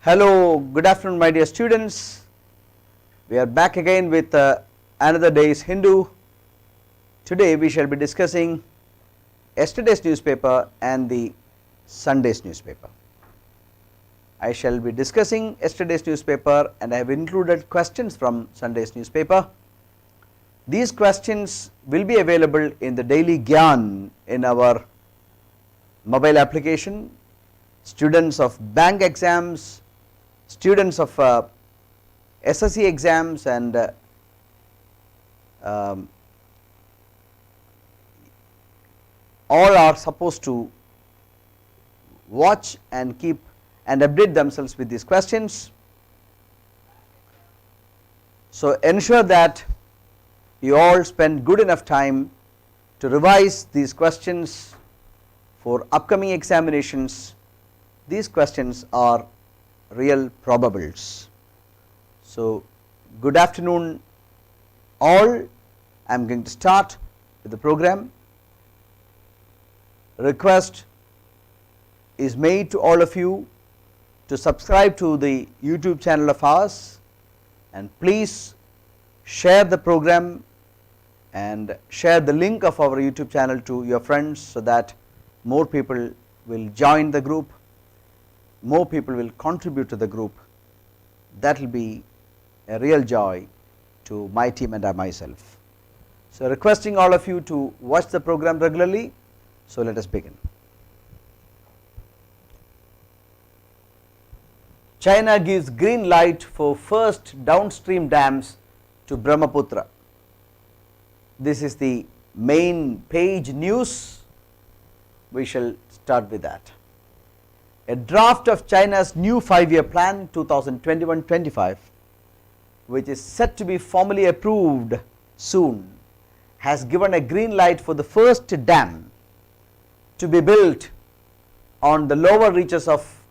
Hello, good afternoon my dear students. We are back again with another day's Hindu. Today we shall be discussing yesterday's newspaper and the Sunday's newspaper. I shall be discussing yesterday's newspaper and I have included questions from Sunday's newspaper. These questions will be available in the daily Gyan in our mobile application. Students of bank exams, students of SSC exams and all are supposed to watch and keep and update themselves with these questions. So ensure that you all spend good enough time to revise these questions for upcoming examinations. These questions are real probables. So good afternoon all. I am going to start with the program. Request is made to all of you to subscribe to the YouTube channel of ours and please share the program and share the link of our YouTube channel to your friends so that more people will join the group, more people will contribute to the group. That will be a real joy to my team and myself. So requesting all of you to watch the program regularly. So let us begin. China gives green light for first downstream dams to Brahmaputra. This is the main page news. We shall start with that. A draft of China's new 5-year plan 2021-25, which is set to be formally approved soon, has given a green light for the first dam to be built on the lower reaches of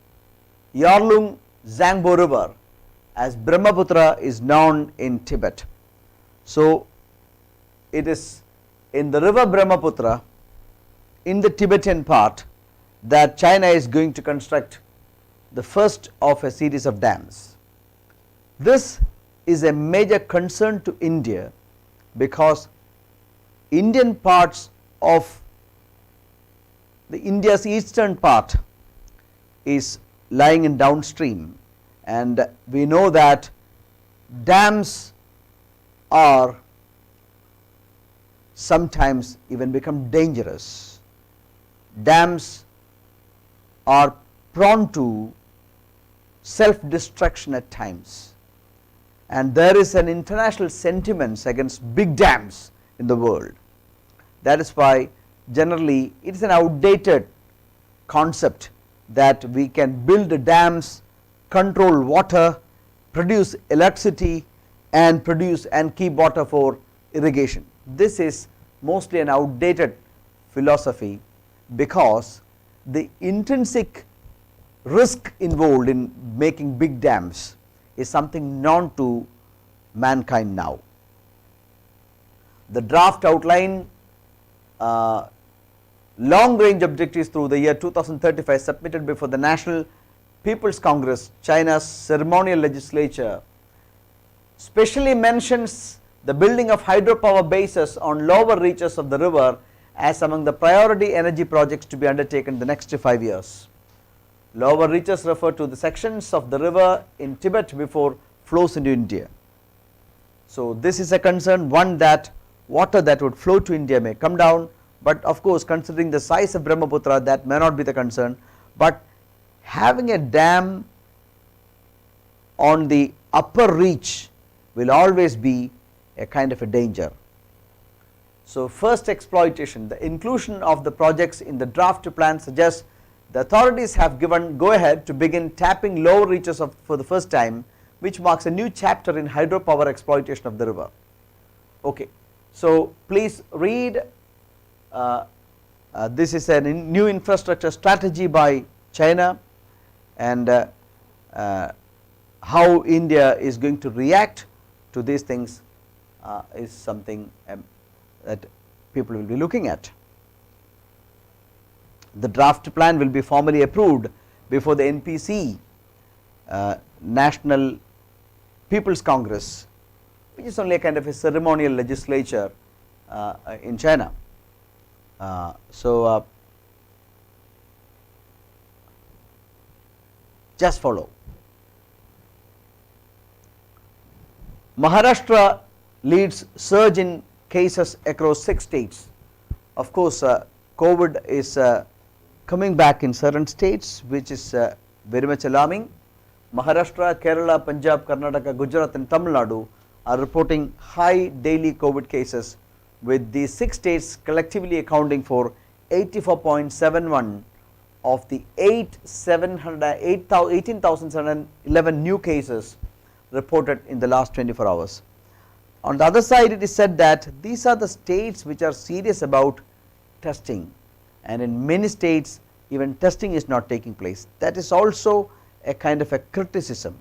Yarlung Zangbo River, as Brahmaputra is known in Tibet. So it is in the river Brahmaputra in the Tibetan part that China is going to construct the first of a series of dams. This is a major concern to India because Indian parts of India's eastern part is lying in downstream, and we know that dams are sometimes even become dangerous. Dams are prone to self-destruction at times, and there is an international sentiment against big dams in the world. That is why generally it is an outdated concept that we can build dams, control water, produce electricity and produce and keep water for irrigation. This is mostly an outdated philosophy because the intrinsic risk involved in making big dams is something known to mankind now. The draft outline long range objectives through the year 2035 submitted before the National People's Congress, China's ceremonial legislature, specially mentions the building of hydropower bases on lower reaches of the river as among the priority energy projects to be undertaken in the next 5 years. Lower reaches refer to the sections of the river in Tibet before flows into India. So this is a concern, one, that water that would flow to India may come down, but of course considering the size of Brahmaputra that may not be the concern, but having a dam on the upper reach will always be a kind of a danger. So first exploitation, the inclusion of the projects in the draft plan suggests the authorities have given go ahead to begin tapping lower reaches for the first time, which marks a new chapter in hydropower exploitation of the river. Okay, so please read. This is a new infrastructure strategy by China, and how India is going to react to these things is something that people will be looking at. The draft plan will be formally approved before the NPC National People's Congress, which is only a kind of a ceremonial legislature in China. Just follow. Maharashtra leads surge in cases across 6 states. Of course, COVID is coming back in certain states, which is very much alarming. Maharashtra, Kerala, Punjab, Karnataka, Gujarat and Tamil Nadu are reporting high daily COVID cases, with these 6 states collectively accounting for 84.71 of the 18,711 new cases reported in the last 24 hours. On the other side, it is said that these are the states which are serious about testing, and in many states even testing is not taking place. That is also a kind of a criticism.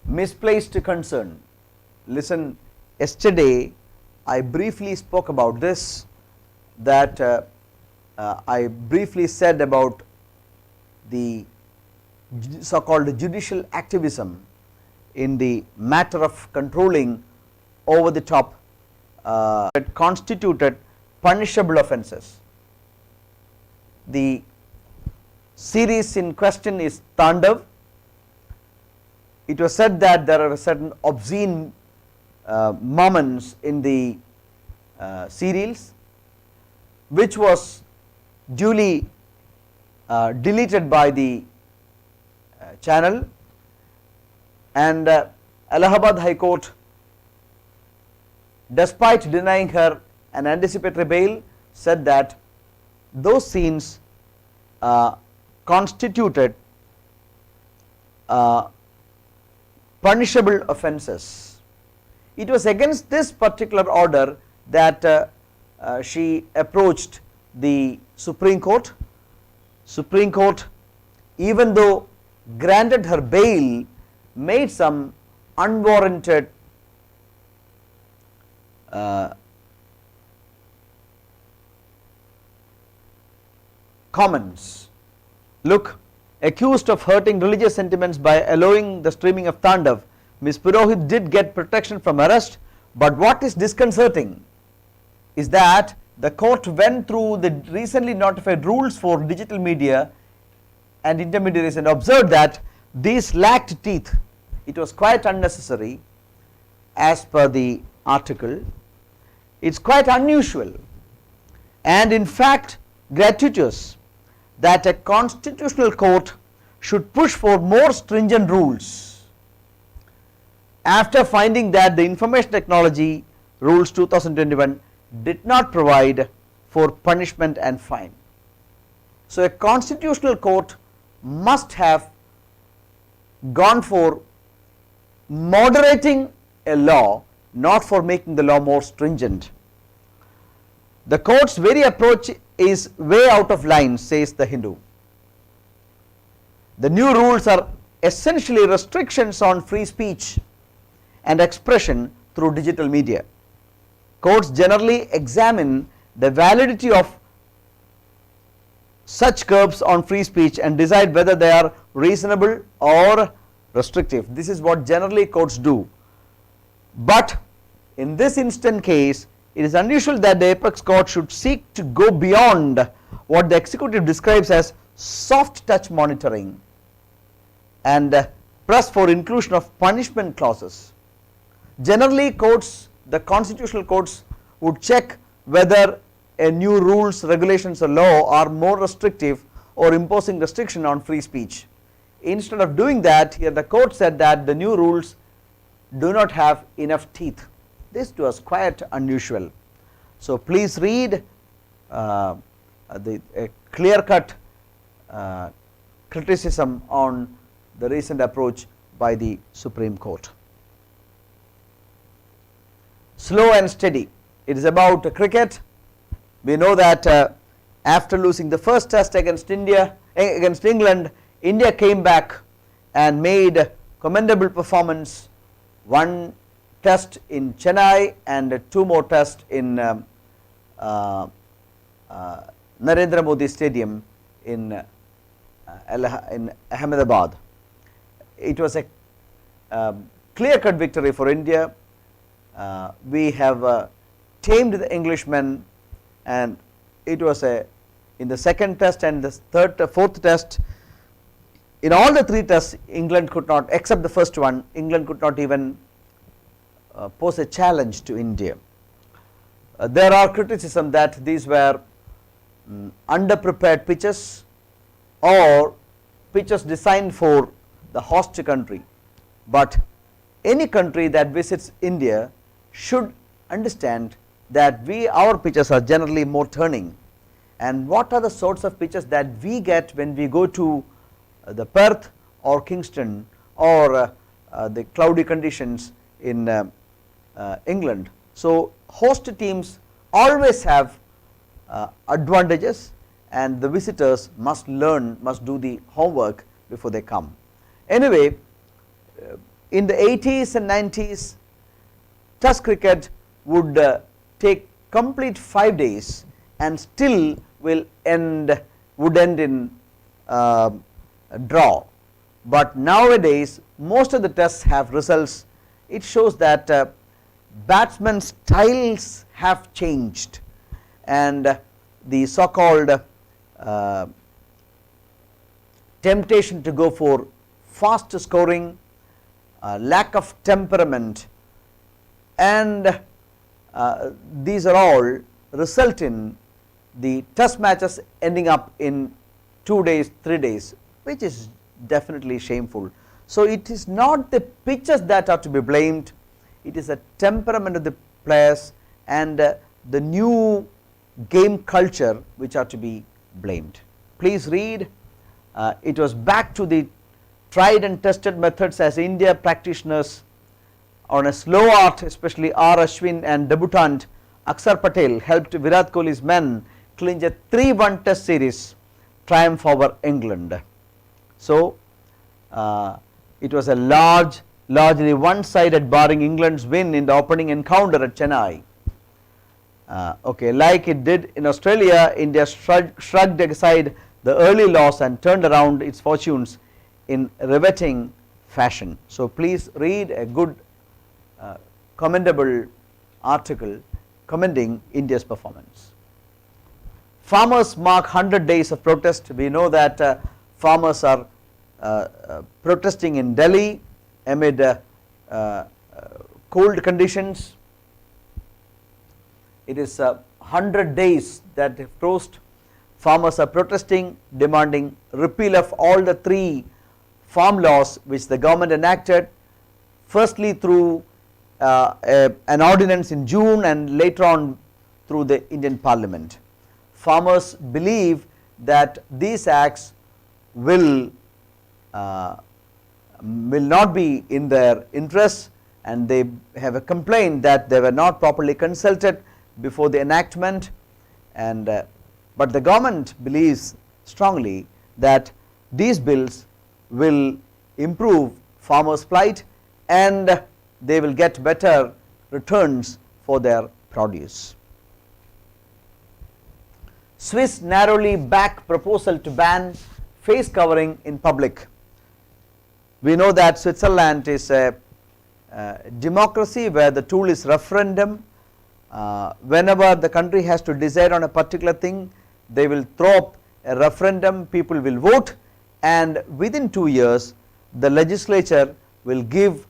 Misplaced concern. Listen, yesterday I briefly spoke about this, that I briefly said about the so called judicial activism in the matter of controlling over the top constituted punishable offences. The series in question is Tandav. It was said that there are certain obscene moments in the serials, which was duly deleted by the channel, and Allahabad High Court, despite denying her an anticipatory bail, said that those scenes constituted punishable offences. It was against this particular order that she approached the Supreme Court. Supreme Court, even though granted her bail, made some unwarranted comments. Look, accused of hurting religious sentiments by allowing the streaming of Tandav, Ms. Purohit did get protection from arrest, but what is disconcerting is that the court went through the recently notified rules for digital media and intermediaries and observed that these lacked teeth. It was quite unnecessary as per the article. It is quite unusual and in fact gratuitous that a constitutional court should push for more stringent rules after finding that the Information Technology Rules 2021 did not provide for punishment and fine. So a constitutional court must have gone for moderating a law, not for making the law more stringent. The court's very approach is way out of line, says the Hindu. The new rules are essentially restrictions on free speech and expression through digital media. Courts generally examine the validity of such curbs on free speech and decide whether they are reasonable or restrictive. This is what generally courts do. But in this instant case, it is unusual that the apex court should seek to go beyond what the executive describes as soft touch monitoring and press for inclusion of punishment clauses. Generally courts, the constitutional courts, would check whether a new rules, regulations or law are more restrictive or imposing restriction on free speech. Instead of doing that, here the court said that the new rules do not have enough teeth. This was quite unusual. So please read a clear-cut criticism on the recent approach by the Supreme Court. Slow and steady. It is about cricket. We know that after losing the first test against England, India came back and made commendable performance. One test in Chennai and 2 more tests in Narendra Modi Stadium in in Ahmedabad. It was a clear-cut victory for India. We have tamed the Englishmen, and it was in the second test and the fourth test. In all the three tests, England could not, except the first one, England could not even pose a challenge to India. There are criticism that these were underprepared pitches or pitches designed for the host country, but any country that visits India should understand that our pitches are generally more turning. And what are the sorts of pitches that we get when we go to the Perth or Kingston or the cloudy conditions in England. So host teams always have advantages, and the visitors must do the homework before they come. Anyway, in the 80s and 90s, Test cricket would take complete 5 days and still would end in a draw. But nowadays most of the tests have results. It shows that batsmen styles have changed, and the so-called temptation to go for fast scoring, lack of temperament, and these are all result in the test matches ending up in 2 days, 3 days, which is definitely shameful. So it is not the pitches that are to be blamed, it is the temperament of the players and the new game culture which are to be blamed. Please read. It was back to the tried and tested methods as India practitioners on a slow art, especially R. Ashwin and debutant Akshar Patel helped Virat Kohli's men clinch a 3-1 test series triumph over England. So it was a largely one-sided, barring England's win in the opening encounter at Chennai. Okay, like it did in Australia, India shrugged aside the early loss and turned around its fortunes in riveting fashion. So please read a good commendable article commending India's performance. Farmers mark 100 days of protest. We know that farmers are protesting in Delhi amid cold conditions. It is 100 days that have crossed. Farmers are protesting, demanding repeal of all the 3 farm laws which the government enacted, firstly through an ordinance in June and later on through the Indian Parliament. Farmers believe that these acts will not be in their interests, and they have a complaint that they were not properly consulted before the enactment, and but the government believes strongly that these bills will improve farmers' plight and they will get better returns for their produce. Swiss narrowly back proposal to ban face covering in public. We know that Switzerland is a democracy where the tool is referendum. Whenever the country has to decide on a particular thing, they will throw up a referendum, people will vote, and within 2 years the legislature will give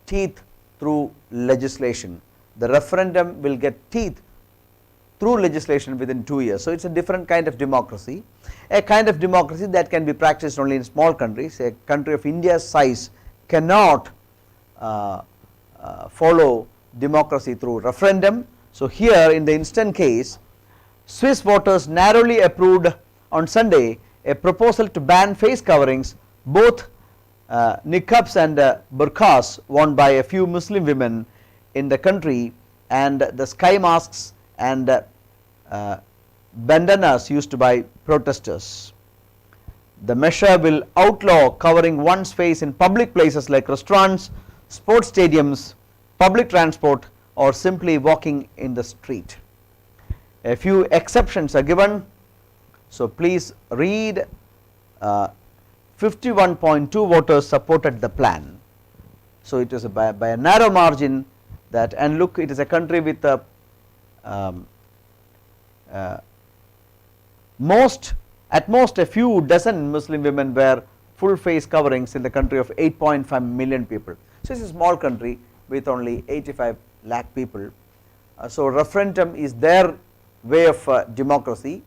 teeth through legislation. The referendum will get teeth through legislation within 2 years. So it is a different kind of democracy, a kind of democracy that can be practiced only in small countries. A country of India's size cannot follow democracy through referendum. So here in the instant case, Swiss voters narrowly approved on Sunday a proposal to ban face coverings, both niqabs and burqas worn by a few Muslim women in the country, and the sky masks and bandanas used by protesters. The measure will outlaw covering one's face in public places like restaurants, sports stadiums, public transport, or simply walking in the street. A few exceptions are given, so please read 51.2 voters supported the plan. So it was by a narrow margin that, and look, it is a country with a at most a few dozen Muslim women wear full face coverings in the country of 8.5 million people. So it is a small country with only 85 lakh people. So referendum is their way of democracy.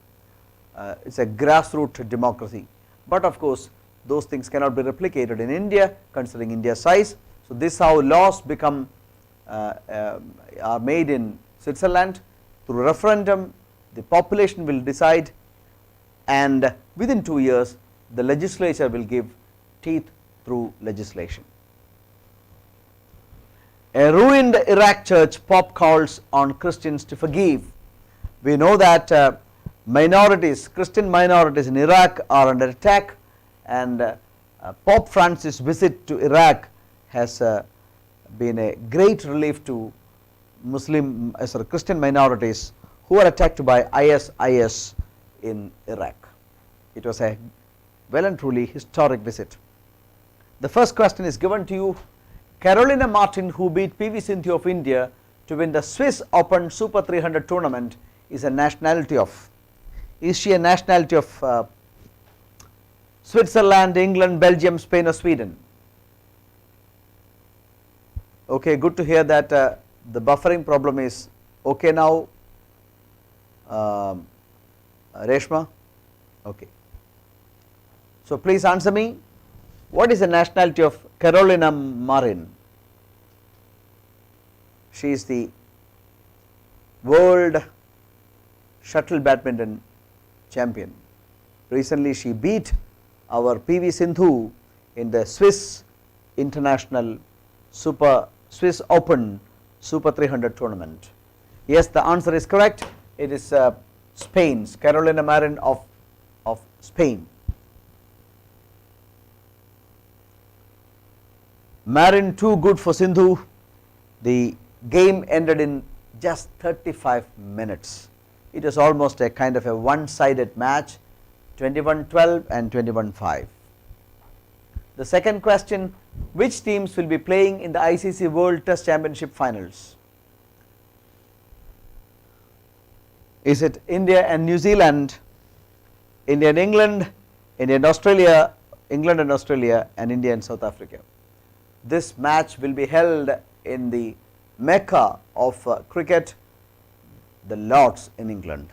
It is a grassroots democracy, but of course those things cannot be replicated in India, considering India's size. So this is how laws become are made in Switzerland through referendum. The population will decide, and within 2 years the legislature will give teeth through legislation. A ruined Iraq church, Pope calls on Christians to forgive. We know that minorities, Christian minorities in Iraq are under attack, and Pope Francis' visit to Iraq has been a great relief to Christian minorities who are attacked by ISIS in Iraq. It was a well and truly historic visit. The first question is given to you. Carolina Martin, who beat PV Sindhu of India to win the Swiss Open Super 300 tournament, is a nationality of, is she a nationality of Switzerland, England, Belgium, Spain or Sweden? Okay, good to hear that the buffering problem is okay now, Reshma. Okay. So please answer me, what is the nationality of Carolina Marin? She is the world shuttle badminton champion. Recently she beat our PV Sindhu in the Swiss International Swiss Open Super 300 tournament. Yes, the answer is correct. It is Spain's Carolina Marin of Spain. Marin too good for Sindhu. The game ended in just 35 minutes. It was almost a kind of a one-sided match, 21-12 and 21-5. The second question, which teams will be playing in the ICC World Test Championship finals? Is it India and New Zealand, India and England, India and Australia, England and Australia, and India and South Africa? This match will be held in the Mecca of cricket, the Lords in England.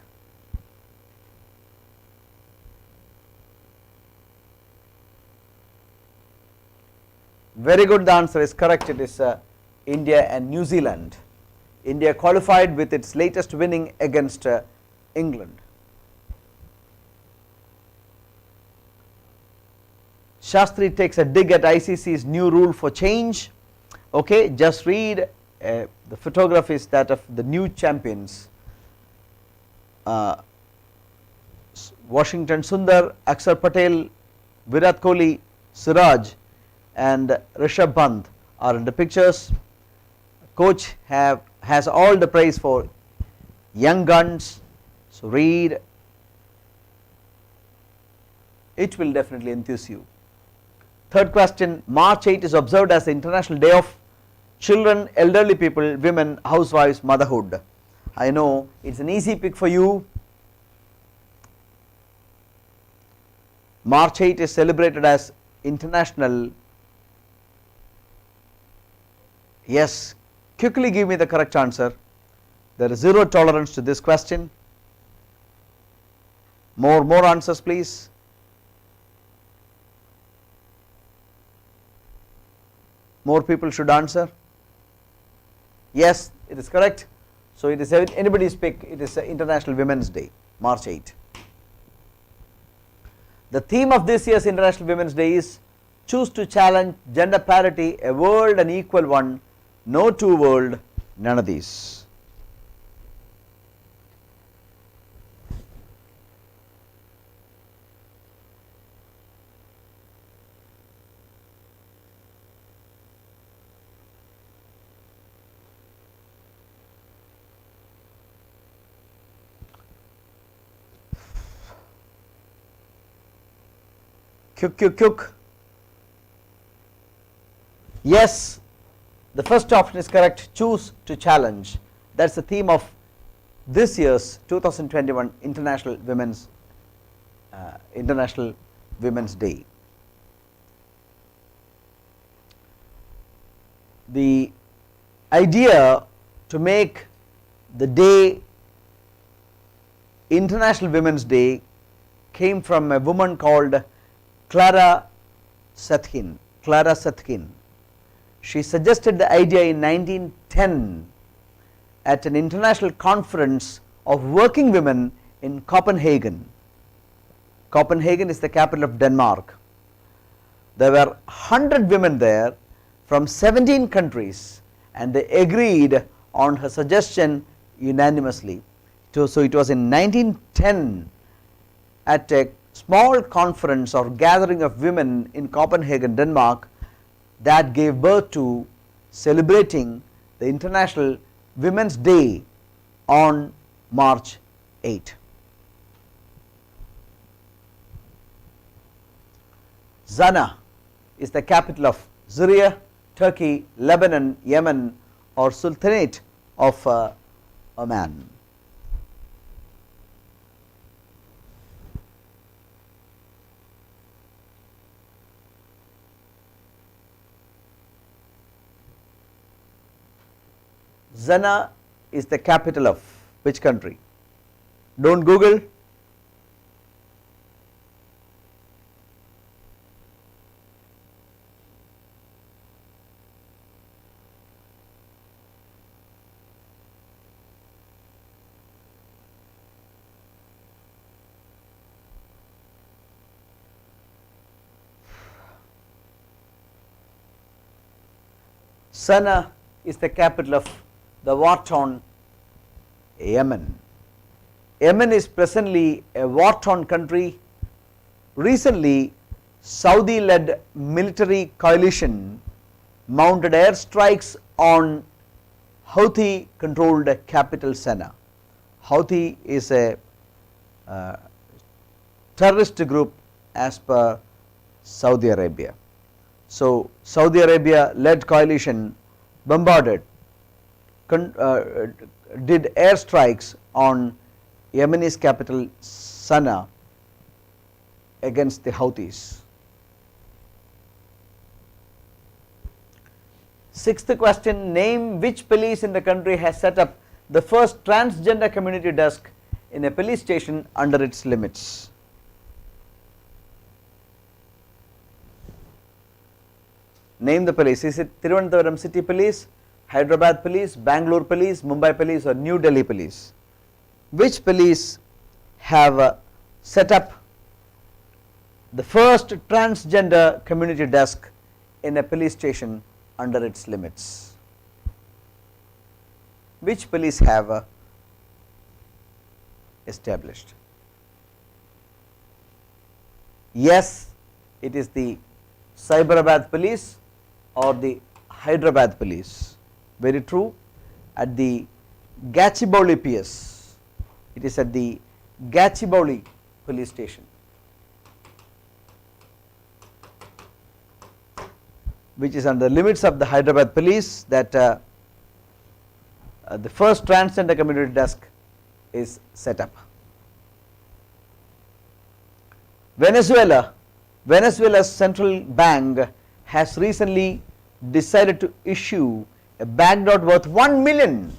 Very good, the answer is correct. It is India and New Zealand. India qualified with its latest winning against England. Shastri takes a dig at ICC's new rule for change. Okay, just read, the photograph is that of the new champions. Washington Sundar, Akshar Patel, Virat Kohli, Siraj and Rishabh Pant are in the pictures. Coach has all the praise for young guns. So read, it will definitely enthuse you. Third question, March 8 is observed as the International Day of Children, Elderly People, Women, Housewives, Motherhood. I know it's an easy pick for you. March 8 is celebrated as International, yes, quickly give me the correct answer. There is zero tolerance to this question. More answers please. More people should answer. Yes, it is correct. So it is anybody's pick. It is International Women's Day, March 8. The theme of this year's International Women's Day is choose to challenge gender parity, a world an equal one, no two world, none of these. Q. Yes, the first option is correct. Choose to challenge. That's the theme of this year's 2021 International Women's Day. The idea to make the day International Women's Day came from a woman called Clara Zetkin. She suggested the idea in 1910 at an international conference of working women in Copenhagen. Copenhagen is the capital of Denmark. There were 100 women there from 17 countries, and they agreed on her suggestion unanimously. So it was in 1910 at a small conference or gathering of women in Copenhagen, Denmark, that gave birth to celebrating the International Women's Day on March 8. Zana is the capital of Syria, Turkey, Lebanon, Yemen, or Sultanate of Oman. Zana is the capital of which country? Don't Google. Sana'a is the capital of the war-torn Yemen. Yemen is presently a war-torn country. Recently, Saudi-led military coalition mounted airstrikes on Houthi-controlled capital Sana'a. Houthi is a terrorist group as per Saudi Arabia. So, Saudi Arabia-led coalition bombarded, did airstrikes on Yemen's capital Sana'a against the Houthis. Sixth question, name which police in the country has set up the first transgender community desk in a police station under its limits. Name the police. Is it Thiruvananthapuram City Police, Hyderabad Police, Bangalore Police, Mumbai Police, or New Delhi Police? Which police have set up the first transgender community desk in a police station under its limits? Which police have established? Yes, it is the Cyberabad Police or the Hyderabad Police. Very true. At the Gachibowli PS, it is at the Gachibowli police station, which is under the limits of the Hyderabad Police, that the first transgender community desk is set up. Venezuela's central bank has recently decided to issue a banknote worth 1 million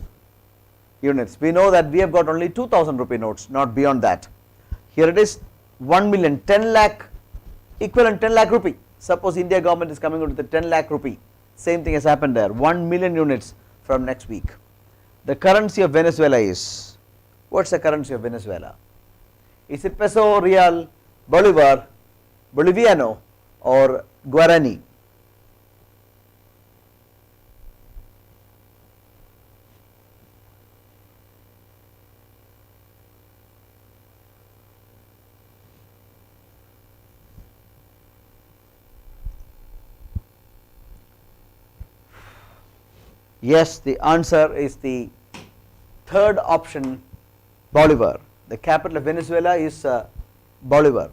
units. We know that we have got only 2000 rupee notes, not beyond that. Here it is 1 million, 10 lakh, equivalent 10 lakh rupee. Suppose India government is coming out with a 10 lakh rupee. Same thing has happened there, 1 million units from next week. The currency of Venezuela is, what's the currency of Venezuela? Is it peso, real, bolivar, boliviano, or guarani? Yes, the answer is the third option, Bolivar. The capital of Venezuela is Bolivar.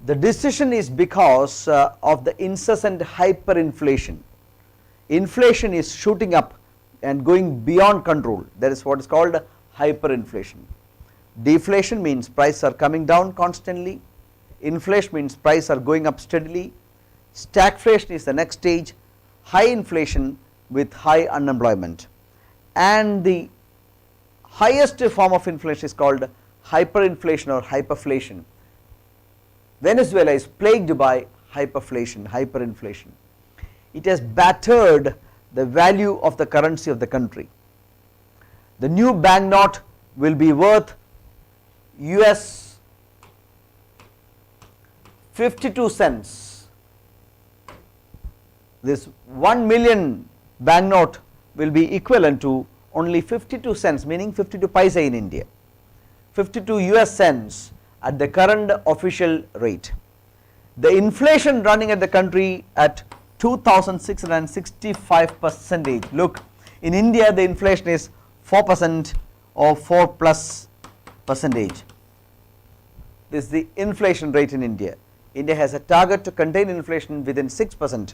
The decision is because of the incessant hyperinflation. Inflation is shooting up and going beyond control. That is what is called hyperinflation. Deflation means prices are coming down constantly. Inflation means prices are going up steadily. Stagflation is the next stage. High inflation with high unemployment. And the highest form of inflation is called hyperinflation or hyperflation. Venezuela is plagued by hyperinflation. It has battered the value of the currency of the country. The new banknote will be worth US 52 cents. This 1 million banknote will be equivalent to only 52 cents, meaning 52 paise in India. 52 US cents at the current official rate. The inflation running at the country at 2665%. Look, in India the inflation is 4% or 4+%. This is the inflation rate in India. India has a target to contain inflation within 6%,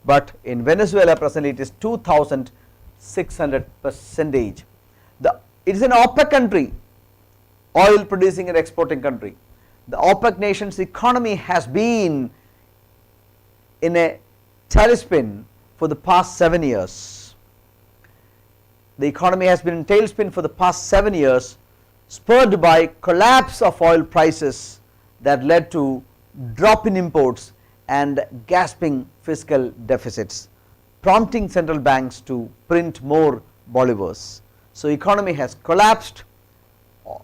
but in Venezuela presently it is 2600%. It is an OPEC country, oil producing and exporting country. The OPEC nation's economy has been in a tailspin for the past 7 years. The economy has been in tailspin for the past 7 years, spurred by collapse of oil prices that led to drop in imports and gasping fiscal deficits, prompting central banks to print more bolivars. So economy has collapsed,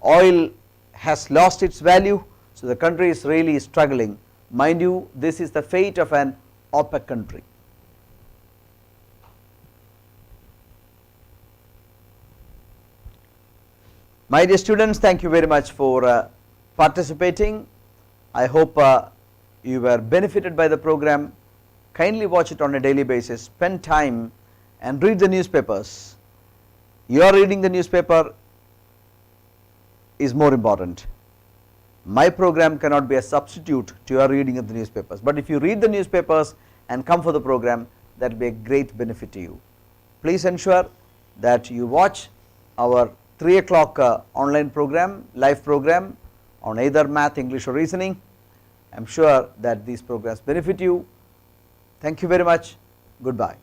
oil has lost its value, so the country is really struggling. Mind you, this is the fate of an OPEC country. My dear students, thank you very much for participating. I hope you were benefited by the program. Kindly watch it on a daily basis, spend time and read the newspapers. Your reading the newspaper is more important. My program cannot be a substitute to your reading of the newspapers, but if you read the newspapers and come for the program, that will be a great benefit to you. Please ensure that you watch our 3 o'clock online program, live program on either math, English or reasoning. I am sure that these programs benefit you. Thank you very much. Goodbye.